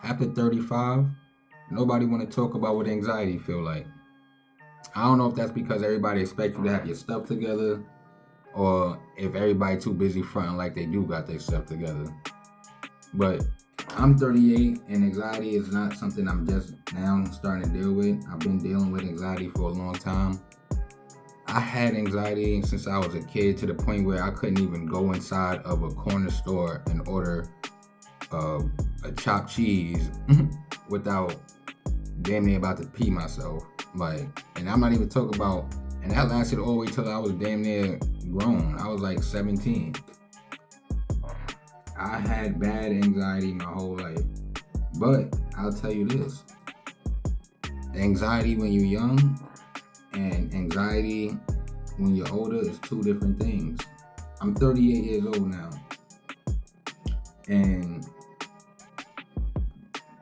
After 35, nobody want to talk about what anxiety feel like. I don't know if that's because everybody expects you to have your stuff together, or if everybody too busy fronting like they do got their stuff together. But I'm 38, and anxiety is not something I'm just now starting to deal with. I've been dealing with anxiety for a long time. I had anxiety since I was a kid to the point where I couldn't even go inside of a corner store and order uh, a chopped cheese without damn near about to pee myself. Like, and I'm not even talking about, and that lasted all the way till I was damn near grown. I was like 17. I had bad anxiety my whole life. But I'll tell you this, anxiety when you're young and anxiety when you're older is two different things. I'm 38 years old now. And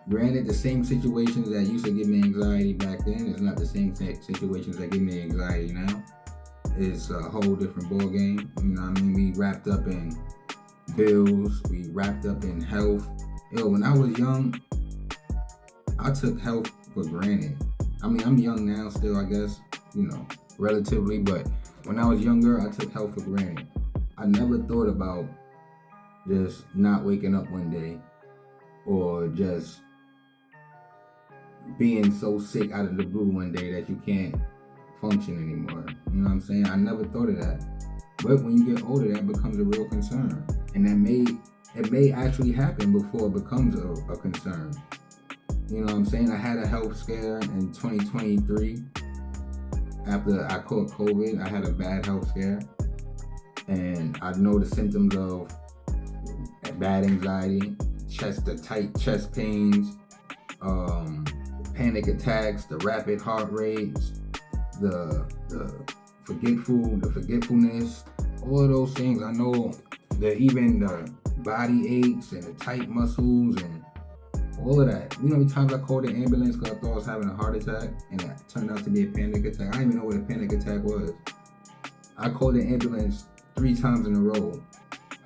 granted, the same situations that used to give me anxiety back then is not the same situations that give me anxiety now. It's a whole different ball game. You know what I mean? We wrapped up in bills. We wrapped up in health. Yo, when I was young, I took health for granted. I mean, I'm young now still, I guess, relatively, but when I was younger, I took health for granted. I never thought about just not waking up one day or just being so sick out of the blue one day that you can't function anymore. You know what I'm saying? I never thought of that. But when you get older, that becomes a real concern. And it may actually happen before it becomes a concern. You know what I'm saying? I had a health scare in 2023. After I caught COVID, I had a bad health scare. And I know the symptoms of bad anxiety, the tight chest pains, panic attacks, the rapid heart rates, the forgetfulness, all of those things. I know that even the body aches and the tight muscles and all of that. You know how many times I called the ambulance because I thought I was having a heart attack and it turned out to be a panic attack. I didn't even know what a panic attack was. I called the ambulance 3 times in a row,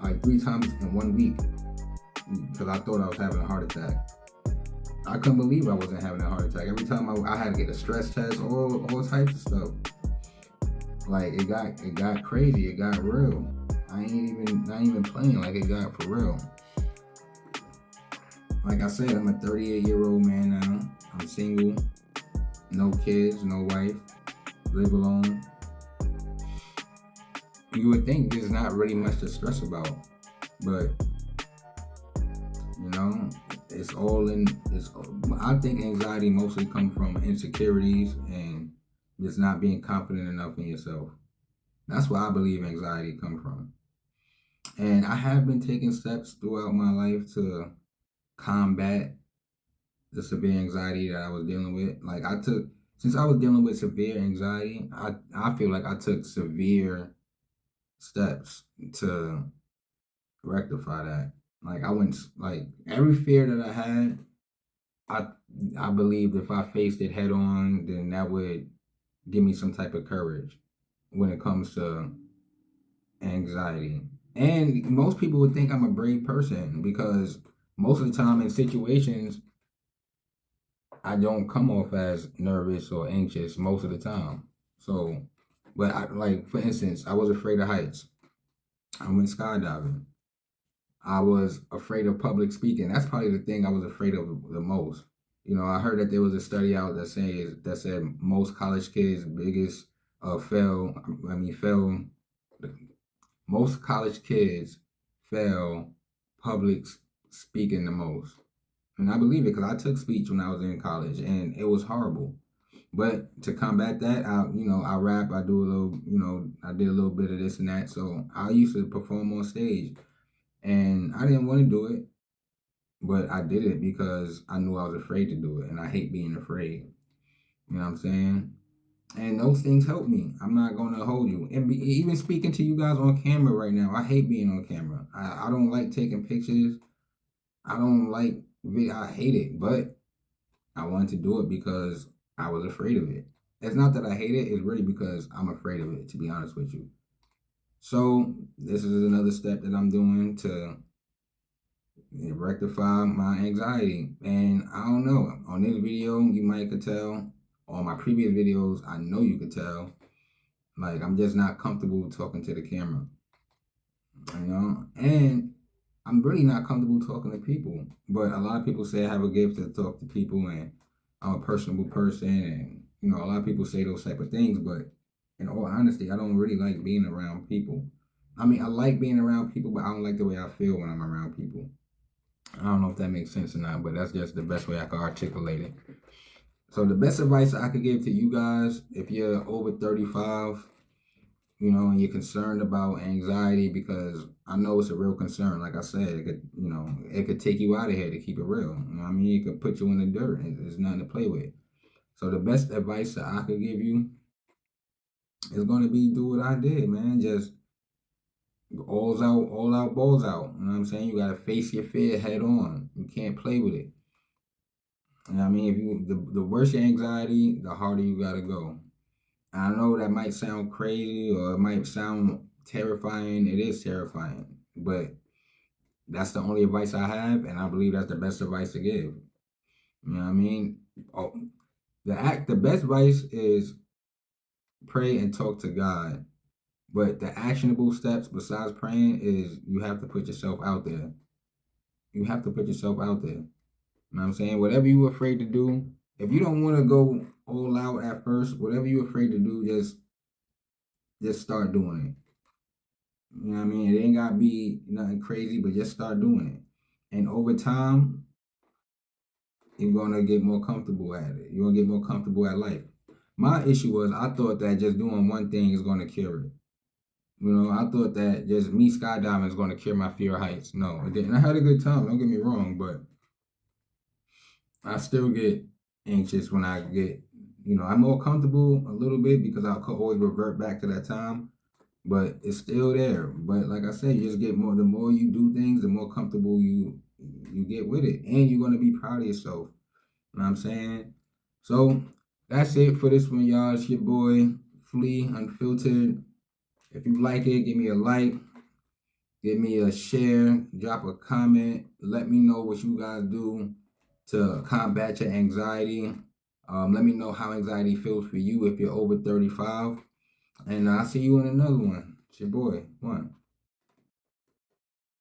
like 3 times in 1 week, because I thought I was having a heart attack. I couldn't believe I wasn't having a heart attack. Every time I had to get a stress test, all types of stuff. Like it got crazy. It got real. I ain't even playing. Like it got for real. Like I said, I'm a 38-year-old man now. I'm single, no kids, no wife, live alone. You would think there's not really much to stress about, but it's all in. I think anxiety mostly comes from insecurities and just not being confident enough in yourself. That's where I believe anxiety comes from. And I have been taking steps throughout my life to combat the severe anxiety that I was dealing with. Like since I was dealing with severe anxiety, I feel like I took severe steps to rectify that. Like I went, like every fear that I had, I believed if I faced it head on, then that would give me some type of courage when it comes to anxiety. And most people would think I'm a brave person because most of the time in situations, I don't come off as nervous or anxious most of the time. So, but like for instance, I was afraid of heights. I went skydiving. I was afraid of public speaking. That's probably the thing I was afraid of the most. I heard that there was a study out that said most college kids' biggest fail. Most college kids fail public speaking the most. And I believe it because I took speech when I was in college and it was horrible. But to combat that, I rap, I do a little, I did a little bit of this and that. So I used to perform on stage and I didn't want to do it, but I did it because I knew I was afraid to do it and I hate being afraid. You know what I'm saying? And those things help me. I'm not going to hold you. And even speaking to you guys on camera right now, I hate being on camera. I don't like taking pictures. I don't like video. I hate it, but I wanted to do it because I was afraid of it. It's not that I hate it. It's really because I'm afraid of it, to be honest with you. So this is another step that I'm doing to rectify my anxiety. And I don't know, on this video, you might could tell, on my previous videos, I know you could tell, like, I'm just not comfortable talking to the camera, and I'm really not comfortable talking to people. But a lot of people say I have a gift to talk to people, and I'm a personable person, and a lot of people say those type of things. But in all honesty, I don't really like being around people. I mean, I like being around people, but I don't like the way I feel when I'm around people. I don't know if that makes sense or not, but that's just the best way I can articulate it. So the best advice I could give to you guys, if you're over 35, and you're concerned about anxiety, because I know it's a real concern. Like I said, it could take you out of here, to keep it real. You know what I mean? It could put you in the dirt. It's nothing to play with. So the best advice that I could give you is going to be do what I did, man. Just all out, balls out. You know what I'm saying? You got to face your fear head on. You can't play with it. You know what I mean? If the worse your anxiety, the harder you got to go. I know that might sound crazy, or it might sound terrifying. It is terrifying, but that's the only advice I have, and I believe that's the best advice to give. You know what I mean? Oh, the best advice is pray and talk to God. But the actionable steps besides praying is you have to put yourself out there. You have to put yourself out there. You know what I'm saying? Whatever you're afraid to do, if you don't want to go all out at first, whatever you're afraid to do, just start doing it. You know what I mean? It ain't gotta be nothing crazy, but just start doing it. And over time, you're gonna get more comfortable at it. You're gonna get more comfortable at life. My issue was I thought that just doing one thing is gonna cure it. I thought that just me skydiving is gonna cure my fear of heights. No, it didn't. I had a good time, don't get me wrong, but I still get anxious when I get, I'm more comfortable a little bit because I could always revert back to that time, but it's still there. But like I said, you just get more. The more you do things, the more comfortable you get with it, and you're gonna be proud of yourself. You know what I'm saying? So that's it for this one, y'all. It's your boy Flea Unfiltered. If you like it, give me a like, give me a share, drop a comment. Let me know what you guys do to combat your anxiety. Let me know how anxiety feels for you if you're over 35. And I'll see you in another one. It's your boy. One.